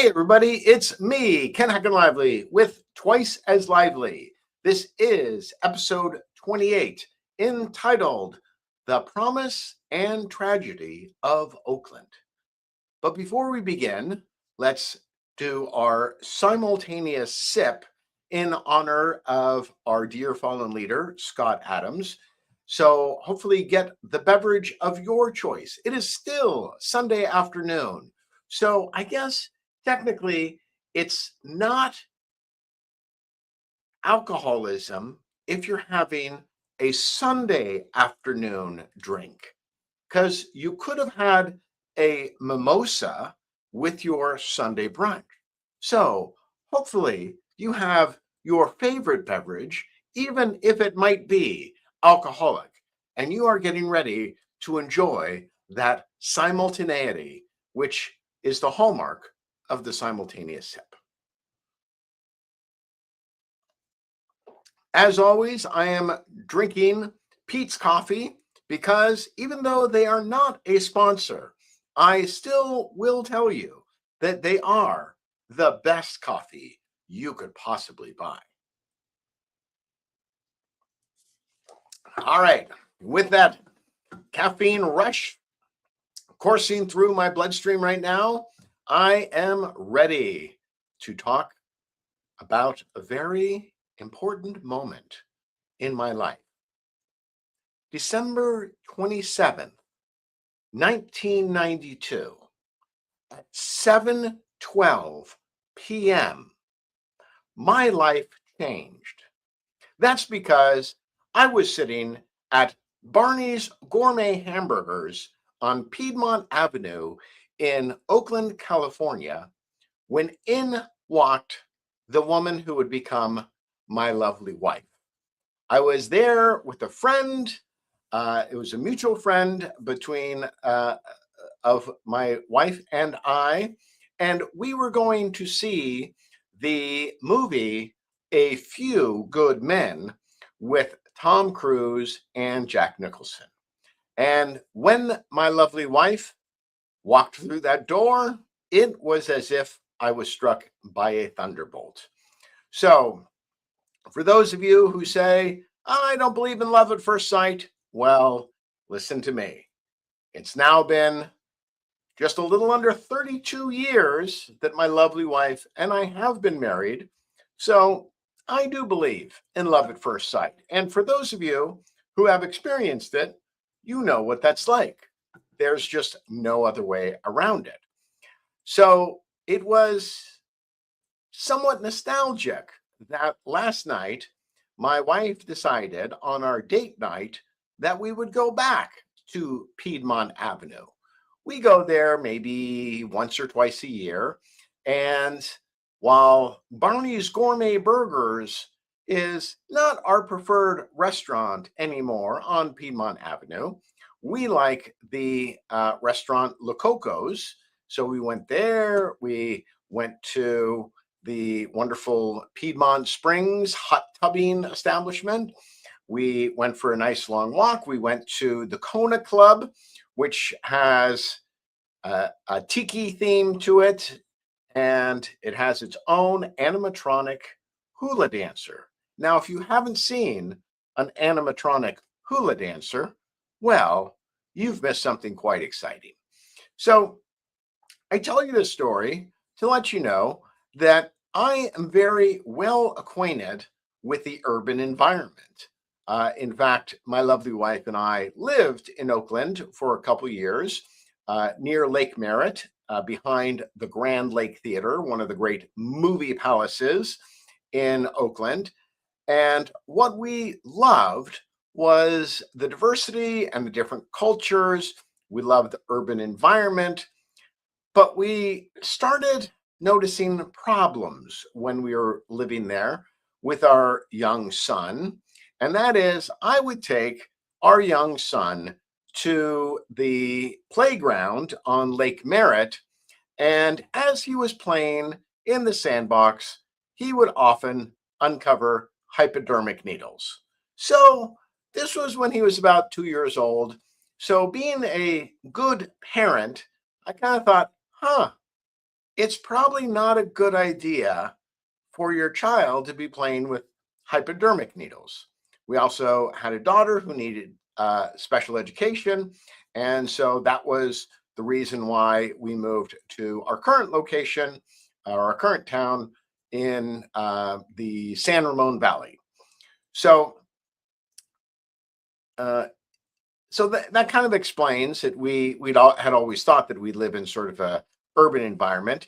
Hey everybody, it's me, Ken Heckenlively, with Twice as Lively. This is episode 28, entitled The Promise and Tragedy of Oakland. But before we begin, let's do our simultaneous sip in honor of our dear fallen leader, Scott Adams. So hopefully get the beverage of your choice. It is still Sunday afternoon. So I guess technically it's not alcoholism if you're having a Sunday afternoon drink, because you could have had a mimosa with your Sunday brunch. So hopefully you have your favorite beverage, even if it might be alcoholic, and you are getting ready to enjoy that simultaneity, which is the hallmark of the simultaneous sip. As always, I am drinking Pete's Coffee because even though they are not a sponsor, I still will tell you that they are the best coffee you could possibly buy. All right, with that caffeine rush coursing through my bloodstream right now, I am ready to talk about a very important moment in my life. December 27th, 1992, at 7:12 p.m., my life changed. That's because I was sitting at Barney's Gourmet Hamburgers on Piedmont Avenue in Oakland, California, when in walked the woman who would become my lovely wife. I was there with a friend. It was a mutual friend between of my wife and I, and we were going to see the movie A Few Good Men with Tom Cruise and Jack Nicholson. And when my lovely wife walked through that door, it was as if I was struck by a thunderbolt. So, for those of you who say, I don't believe in love at first sight, well, listen to me. It's now been just a little under 32 years that my lovely wife and I have been married. So I do believe in love at first sight. And for those of you who have experienced it, you know what that's like. There's just no other way around it. So it was somewhat nostalgic that last night my wife decided on our date night that we would go back to Piedmont Avenue. We go there maybe once or twice a year. And while Barney's Gourmet Burgers is not our preferred restaurant anymore on Piedmont Avenue, we like the restaurant Le Coco's. So we went there. We went to the wonderful Piedmont Springs hot tubbing establishment. We went for a nice long walk. We went to the Kona Club, which has a tiki theme to it, and it has its own animatronic hula dancer. Now, if you haven't seen an animatronic hula dancer, well, you've missed something quite exciting. So I tell you this story to let you know that I am very well acquainted with the urban environment. In fact, my lovely wife and I lived in Oakland for a couple years near Lake Merritt, behind the Grand Lake Theater, one of the great movie palaces in Oakland. And what we loved was the diversity and the different cultures. We loved the urban environment, but we started noticing problems when we were living there with our young son. And that is, I would take our young son to the playground on Lake Merritt, and as he was playing in the sandbox, he would often uncover hypodermic needles. So this was when he was about 2 years old. So being a good parent, I kind of thought, it's probably not a good idea for your child to be playing with hypodermic needles. We also had a daughter who needed special education. And so that was the reason why we moved to our current location, or our current town in the San Ramon Valley. So, uh, so that kind of explains that had always thought that we live in sort of a urban environment.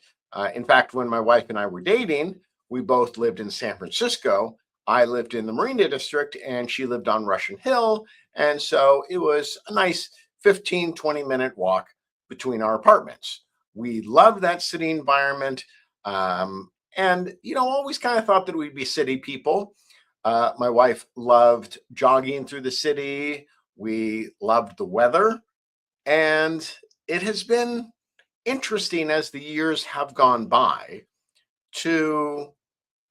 In fact, when my wife and I were dating, we both lived in San Francisco. I lived in the Marina District and she lived on Russian Hill. And so it was a nice 15-20 minute walk between our apartments. We loved that city environment. And, always kind of thought that we'd be city people. My wife loved jogging through the city. We loved the weather. And it has been interesting as the years have gone by to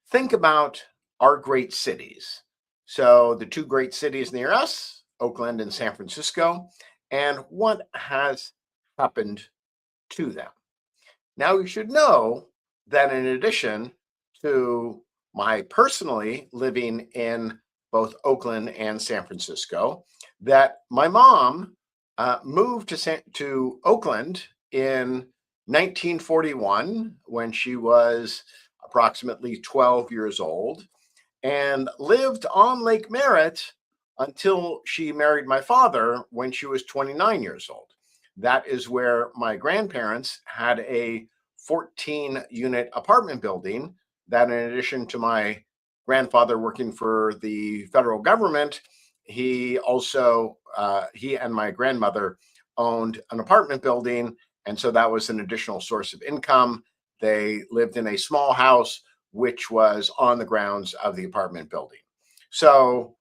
think about our great cities. So, the two great cities near us, Oakland and San Francisco, and what has happened to them. Now, you should know that in addition to my personally living in both Oakland and San Francisco, that my mom moved to Oakland in 1941 when she was approximately 12 years old and lived on Lake Merritt until she married my father when she was 29 years old. That is where my grandparents had a 14-unit apartment building that, in addition to my grandfather working for the federal government, he also, he and my grandmother owned an apartment building. And so that was an additional source of income. They lived in a small house, which was on the grounds of the apartment building. So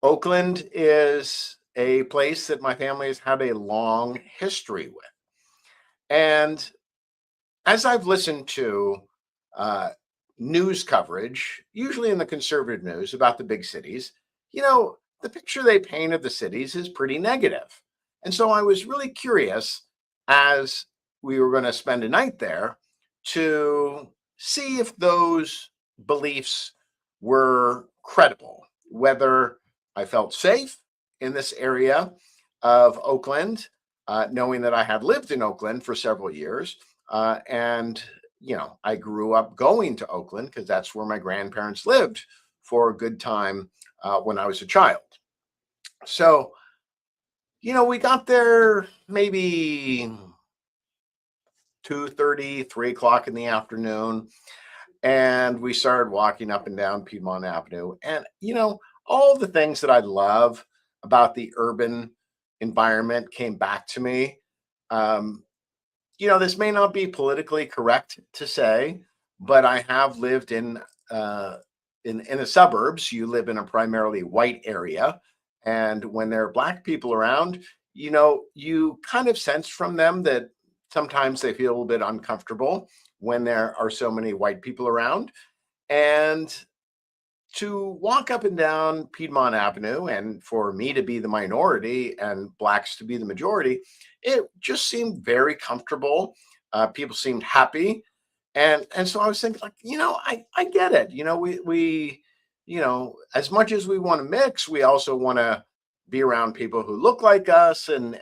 Oakland is a place that my family has had a long history with. And as I've listened to uh, news coverage, usually in the conservative news about the big cities, the picture they paint of the cities is pretty negative. And so I was really curious as we were going to spend a night there to see if those beliefs were credible, whether I felt safe in this area of Oakland, knowing that I had lived in Oakland for several years. And, I grew up going to Oakland because that's where my grandparents lived for a good time when I was a child. So, we got there maybe 2:30, 3 o'clock in the afternoon, and we started walking up and down Piedmont Avenue. And, all the things that I love about the urban environment came back to me. Um, this may not be politically correct to say, but I have lived uh, in the suburbs. You live in a primarily white area, and when there are black people around, you kind of sense from them that sometimes they feel a little bit uncomfortable when there are so many white people around. And to walk up and down Piedmont Avenue and for me to be the minority and blacks to be the majority, it just seemed very comfortable. People seemed happy. And so I was thinking, like, I get it. We as much as we want to mix, we also want to be around people who look like us. And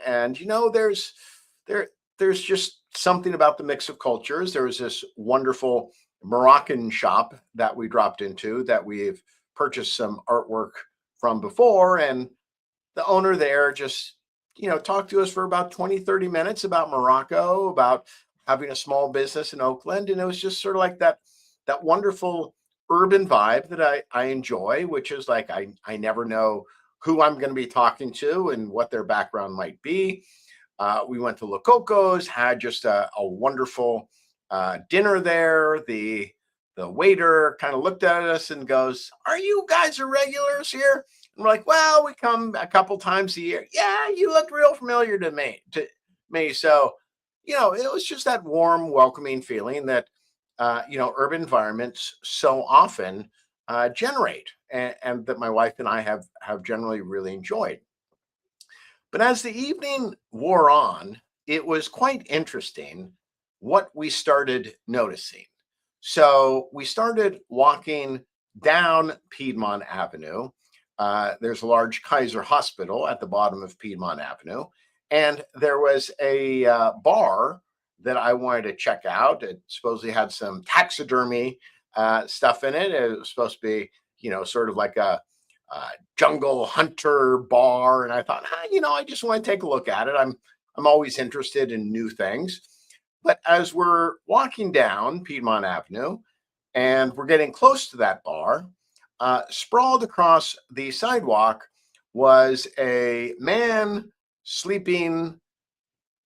there there's just something about the mix of cultures. There was this wonderful Moroccan shop that we dropped into that we've purchased some artwork from before. And the owner there just, talked to us for about 20-30 minutes about Morocco, about having a small business in Oakland. And it was just sort of like that wonderful urban vibe that I enjoy, which is like I never know who I'm going to be talking to and what their background might be. We went to Lococo's, had just a wonderful dinner there. The waiter kind of looked at us and goes, "Are you guys are regulars here?" And we're like, "Well, we come a couple times a year." "Yeah, you look real familiar to me." So, it was just that warm, welcoming feeling that urban environments so often generate, and that my wife and I have generally really enjoyed. But as the evening wore on, it was quite interesting what we started noticing. So we started walking down Piedmont Avenue. There's a large Kaiser Hospital at the bottom of Piedmont Avenue. And there was a bar that I wanted to check out. It supposedly had some taxidermy stuff in it. It was supposed to be, sort of like a jungle hunter bar. And I thought, I just want to take a look at it. I'm always interested in new things. But as we're walking down Piedmont Avenue and we're getting close to that bar, sprawled across the sidewalk was a man sleeping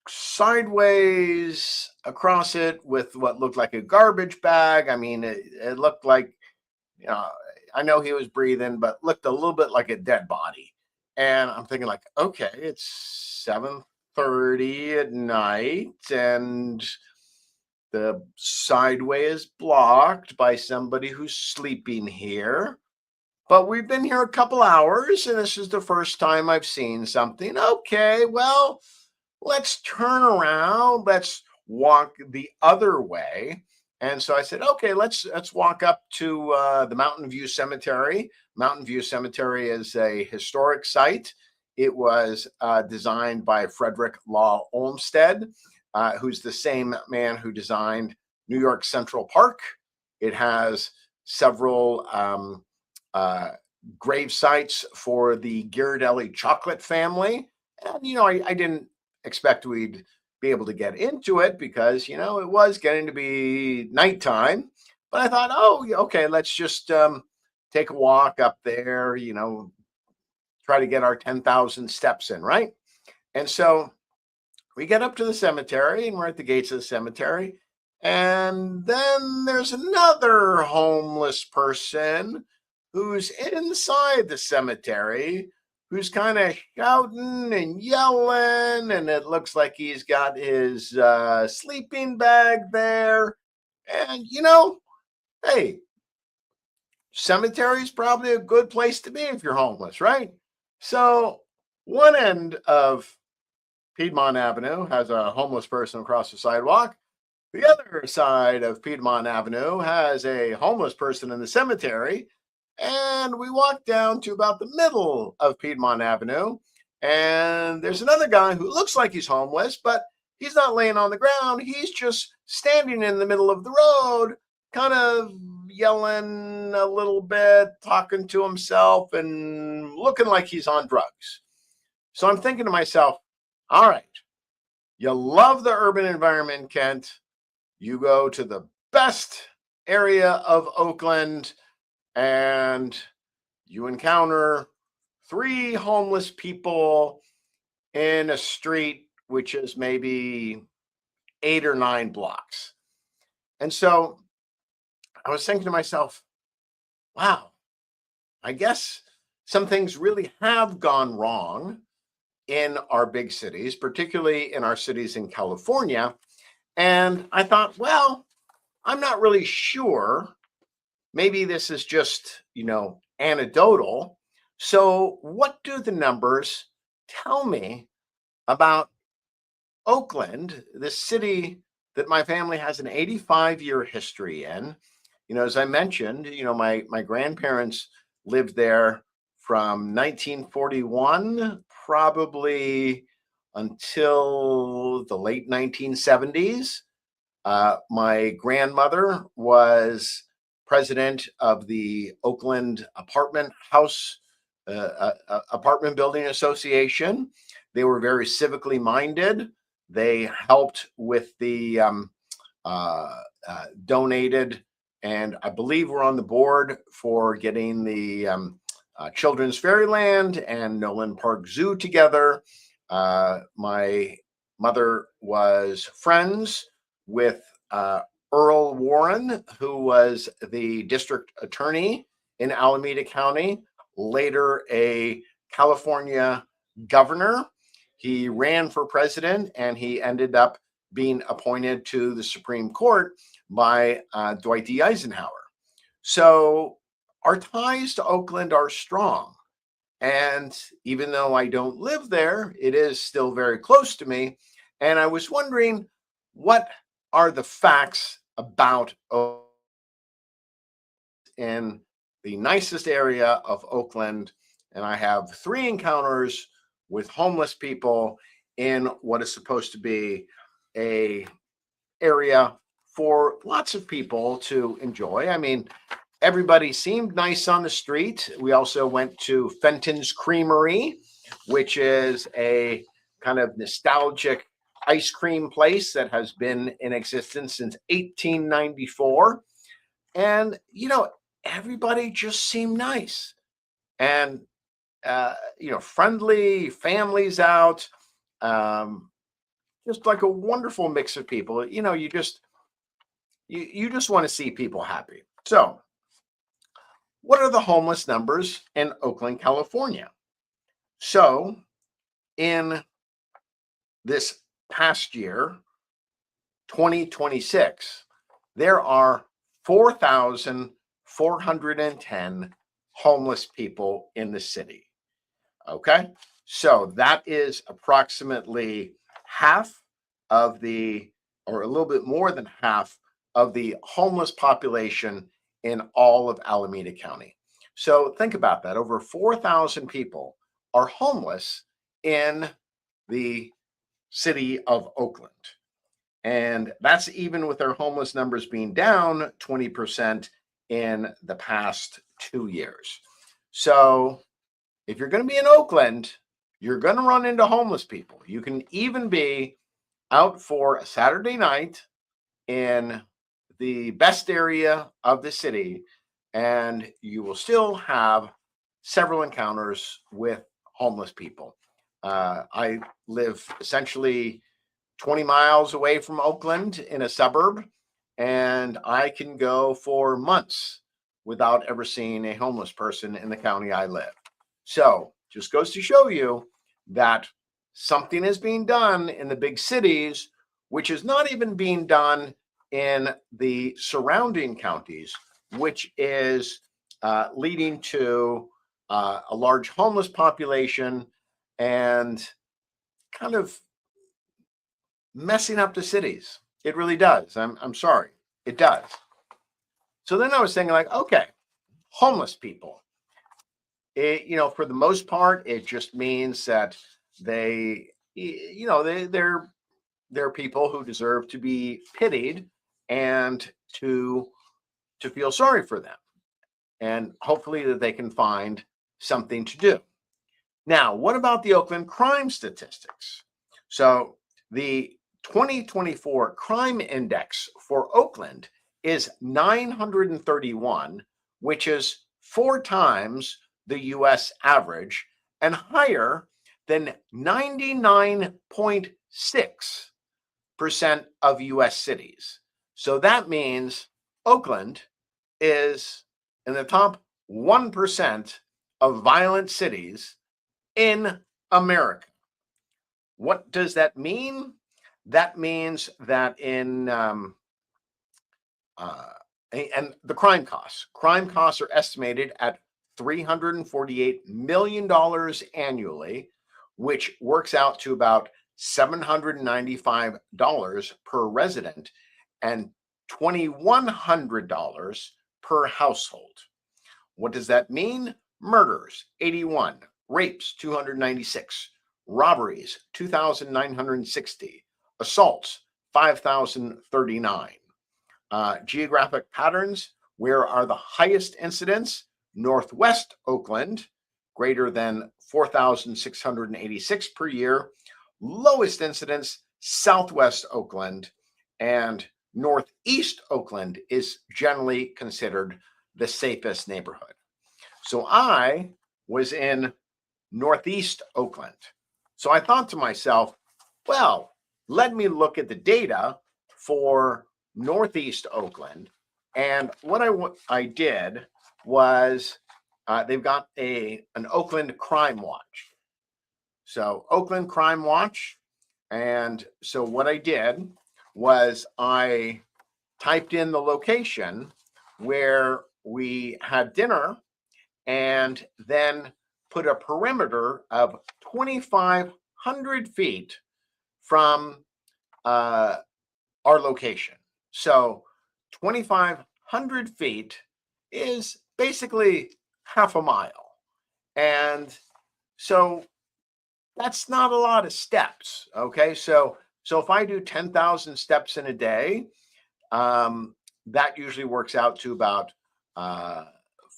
sideways across it with what looked like a garbage bag. I mean, it looked like, you know, I know he was breathing, but looked a little bit like a dead body. And I'm thinking like, okay, it's 7:30 at night and the sideway is blocked by somebody who's sleeping here. But we've been here a couple hours and this is the first time I've seen something. Okay, well, let's turn around. Let's walk the other way. And so I said, okay, let's walk up to the Mountain View Cemetery. Mountain View Cemetery is a historic site. It was designed by Frederick Law Olmsted, who's the same man who designed New York Central Park. It has several grave sites for the Ghirardelli chocolate family. And, I didn't expect we'd be able to get into it because, it was getting to be nighttime. But I thought, oh, okay, let's just take a walk up there, try to get our 10,000 steps in, right? And so we get up to the cemetery and we're at the gates of the cemetery. And then there's another homeless person who's inside the cemetery, who's kind of shouting and yelling, and it looks like he's got his sleeping bag there. And, hey, cemetery is probably a good place to be if you're homeless, right? So one end of Piedmont Avenue has a homeless person across the sidewalk. The other side of Piedmont Avenue has a homeless person in the cemetery. And we walk down to about the middle of Piedmont Avenue. And there's another guy who looks like he's homeless, but he's not laying on the ground. He's just standing in the middle of the road, kind of yelling a little bit, talking to himself, and looking like he's on drugs. So I'm thinking to myself, all right, you love the urban environment, Kent. You go to the best area of Oakland and you encounter 3 homeless people in a street which is maybe 8 or 9 blocks. And so I was thinking to myself, wow, I guess some things really have gone wrong in our big cities, particularly in our cities in California. And I thought, well, I'm not really sure. Maybe this is just, anecdotal. So what do the numbers tell me about Oakland, the city that my family has an 85-year history in? As I mentioned, my grandparents lived there from 1941, probably until the late 1970s. My grandmother was president of the Oakland Apartment Building Association. They were very civically minded. They helped with the donated, and I believe we're on the board for getting the Children's Fairyland and Nolan Park Zoo together. My mother was friends with Earl Warren, who was the district attorney in Alameda County, later a California governor. He ran for president and he ended up being appointed to the Supreme Court by Dwight D. Eisenhower. So our ties to Oakland are strong. And even though I don't live there, it is still very close to me. And I was wondering what are the facts about in the nicest area of Oakland. And I have 3 encounters with homeless people in what is supposed to be a area for lots of people to enjoy. I mean, everybody seemed nice on the street. We also went to Fenton's Creamery, which is a kind of nostalgic ice cream place that has been in existence since 1894. And, everybody just seemed nice and, friendly, families out, um, just like a wonderful mix of people. You just want to see people happy. So, what are the homeless numbers in Oakland, California? So, in this past year, 2026, there are 4,410 homeless people in the city. Okay. So that is approximately half of or a little bit more than half of the homeless population in all of Alameda County. So think about that. Over 4,000 people are homeless in the city of Oakland. And that's even with their homeless numbers being down 20% in the past 2 years. So if you're going to be in Oakland, you're going to run into homeless people. You can even be out for a Saturday night in the best area of the city, and you will still have several encounters with homeless people. I live essentially 20 miles away from Oakland in a suburb, and I can go for months without ever seeing a homeless person in the county I live. So, just goes to show you that something is being done in the big cities, which is not even being done in the surrounding counties, which is leading to a large homeless population and kind of messing up the cities. It really does. I'm sorry. It does. So then I was thinking, like, okay, homeless people. For the most part, it just means that they're people who deserve to be pitied and to feel sorry for them, and hopefully that they can find something to do. Now, what about the Oakland crime statistics? So the 2024 crime index for Oakland is 931, which is 4 times the US average and higher than 99.6% of US cities. So that means Oakland is in the top 1% of violent cities in America. What does that mean? That means that and the crime costs are estimated at $348 million annually, which works out to about $795 per resident and $2,100 per household. What does that mean? Murders, 81, rapes, 296, robberies, 2,960, assaults, 5,039. Geographic patterns, where are the highest incidents? Northwest Oakland, greater than 4,686 per year. Lowest incidents, Southwest Oakland, and Northeast Oakland is generally considered the safest neighborhood. So I was in Northeast Oakland. So I thought to myself, well, let me look at the data for Northeast Oakland. And what I did was they've got an Oakland Crime Watch. So Oakland Crime Watch. And so what I did was I typed in the location where we had dinner and then put a perimeter of 2,500 feet from our location. So 2,500 feet is basically half a mile. And so that's not a lot of steps. Okay. So if I do 10,000 steps in a day, um, that usually works out to about uh,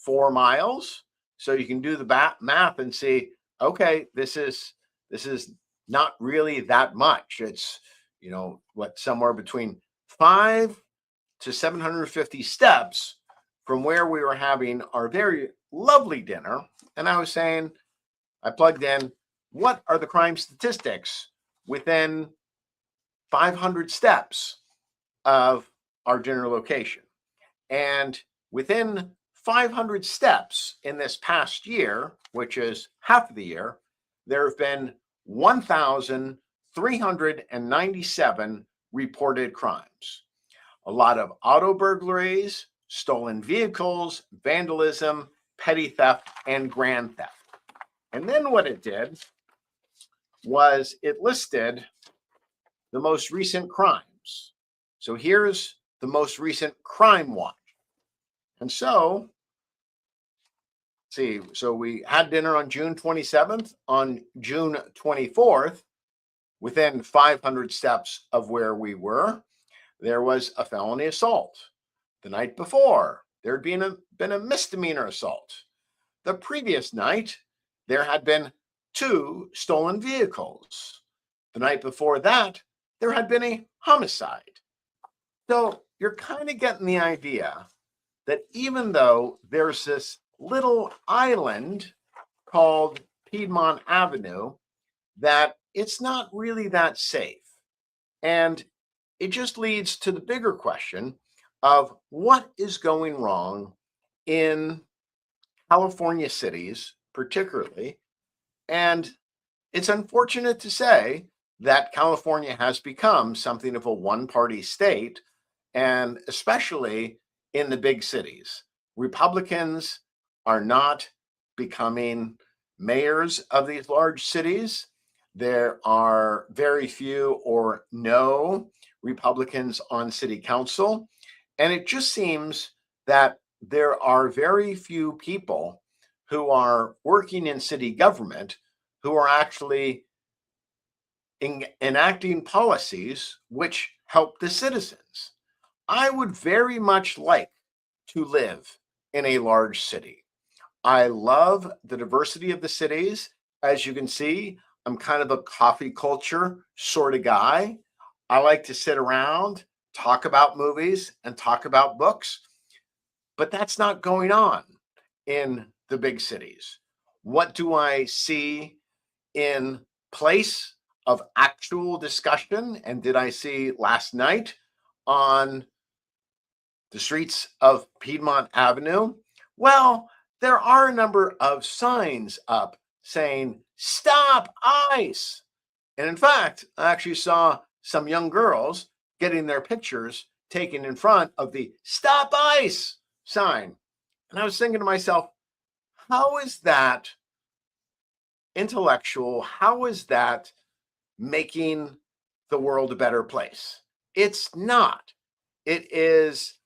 4 miles. So you can do the math and see, okay, this is not really that much. It's what, somewhere between 5 to 750 steps from where we were having our very lovely dinner. And I was saying, I plugged in, what are the crime statistics within 500 steps of our dinner location? And within 500 steps in this past year, which is half of the year, there have been 1,397 reported crimes. A lot of auto burglaries, stolen vehicles, vandalism, petty theft, and grand theft. And then what it did was it listed the most recent crimes. So here's the most recent crime watch. And so, see, so we had dinner on June 27th. On June 24th, within 500 steps of where we were, there was a felony assault. The night before, there had been a misdemeanor assault. The previous night, there had been 2 stolen vehicles. The night before that, there had been a homicide. So you're kind of getting the idea that even though there's this little island called Piedmont Avenue, that it's not really that safe. And it just leads to the bigger question of what is going wrong in California cities, particularly. And it's unfortunate to say that California has become something of a one-party state, and especially in the big cities. Republicans are not becoming mayors of these large cities. There are very few or no Republicans on city council. And it just seems that there are very few people who are working in city government who are actually enacting policies which help the citizens. I would very much like to live in a large city. I love the diversity of the cities. As you can see, I'm kind of a coffee culture sort of guy. I like to sit around, talk about movies, and talk about books, but that's not going on in the big cities. What do I see in place of actual discussion? And did I see last night on the streets of Piedmont Avenue? Well, there are a number of signs up saying, "Stop ICE." And in fact, I actually saw some young girls getting their pictures taken in front of the "Stop ICE" sign. And I was thinking to myself, how is that intellectual? How is that making the world a better place? It's not. It is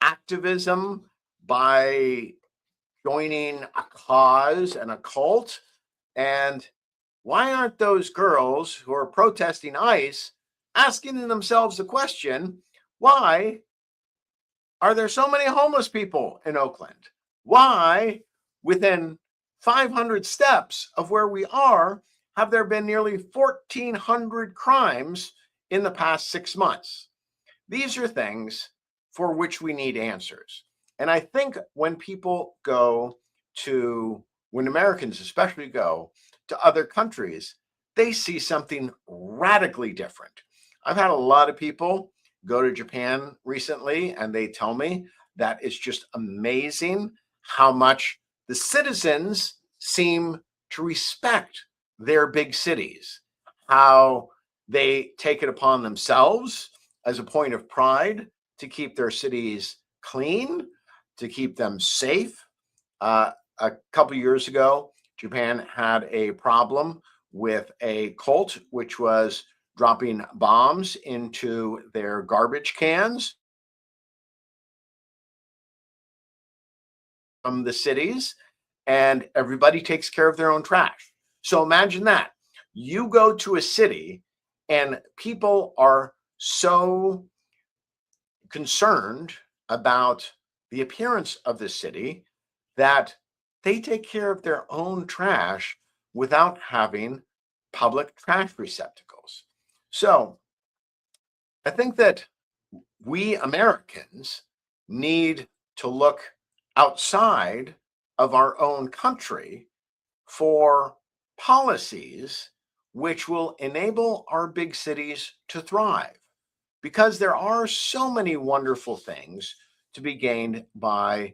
activism by joining a cause and a cult. And why aren't those girls who are protesting ICE asking themselves the question, why are there so many homeless people in Oakland? Why, within 500 steps of where we are, have there been nearly 1,400 crimes in the past 6 months? These are things for which we need answers. And I think when Americans especially go to other countries, they see something radically different. I've had a lot of people go to Japan recently, and they tell me that it's just amazing how much the citizens seem to respect their big cities, how they take it upon themselves as a point of pride to keep their cities clean, to keep them safe. A couple years ago, Japan had a problem with a cult which was dropping bombs into their garbage cans from the cities, and everybody takes care of their own trash. So imagine that. You go to a city and people are so concerned about the appearance of the city that they take care of their own trash without having public trash receptacles. So I think that we Americans need to look outside of our own country for policies which will enable our big cities to thrive, because there are so many wonderful things to be gained by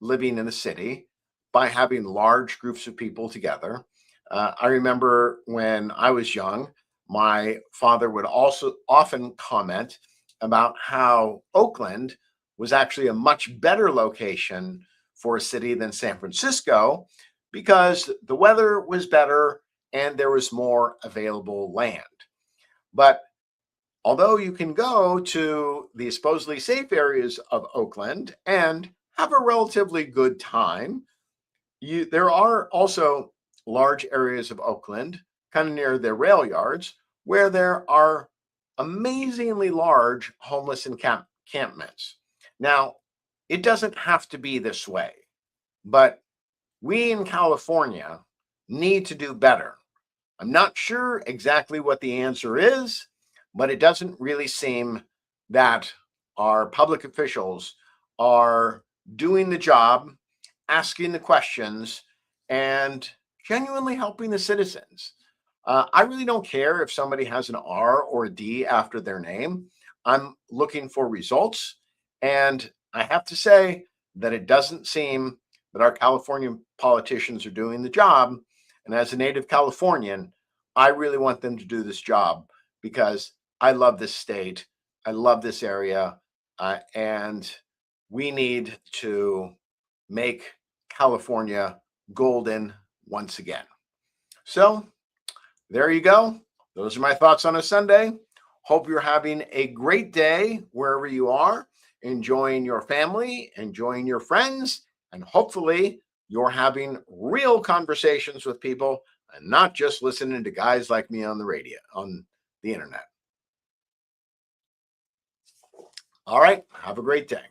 living in a city, by having large groups of people together. I remember when I was young, my father would also often comment about how Oakland was actually a much better location for a city than San Francisco because the weather was better and there was more available land. But although you can go to the supposedly safe areas of Oakland and have a relatively good time, there are also large areas of Oakland, kind of near their rail yards, where there are amazingly large homeless encampments. Now, it doesn't have to be this way, but we in California need to do better. I'm not sure exactly what the answer is, but it doesn't really seem that our public officials are doing the job, asking the questions, and genuinely helping the citizens. I really don't care if somebody has an R or a D after their name. I'm looking for results. And I have to say that it doesn't seem that our California politicians are doing the job. And as a native Californian, I really want them to do this job because I love this state. I love this area. And we need to make California golden once again. So there you go. Those are my thoughts on a Sunday. Hope you're having a great day wherever you are, enjoying your family, enjoying your friends, and hopefully you're having real conversations with people and not just listening to guys like me on the radio, on the internet. All right. Have a great day.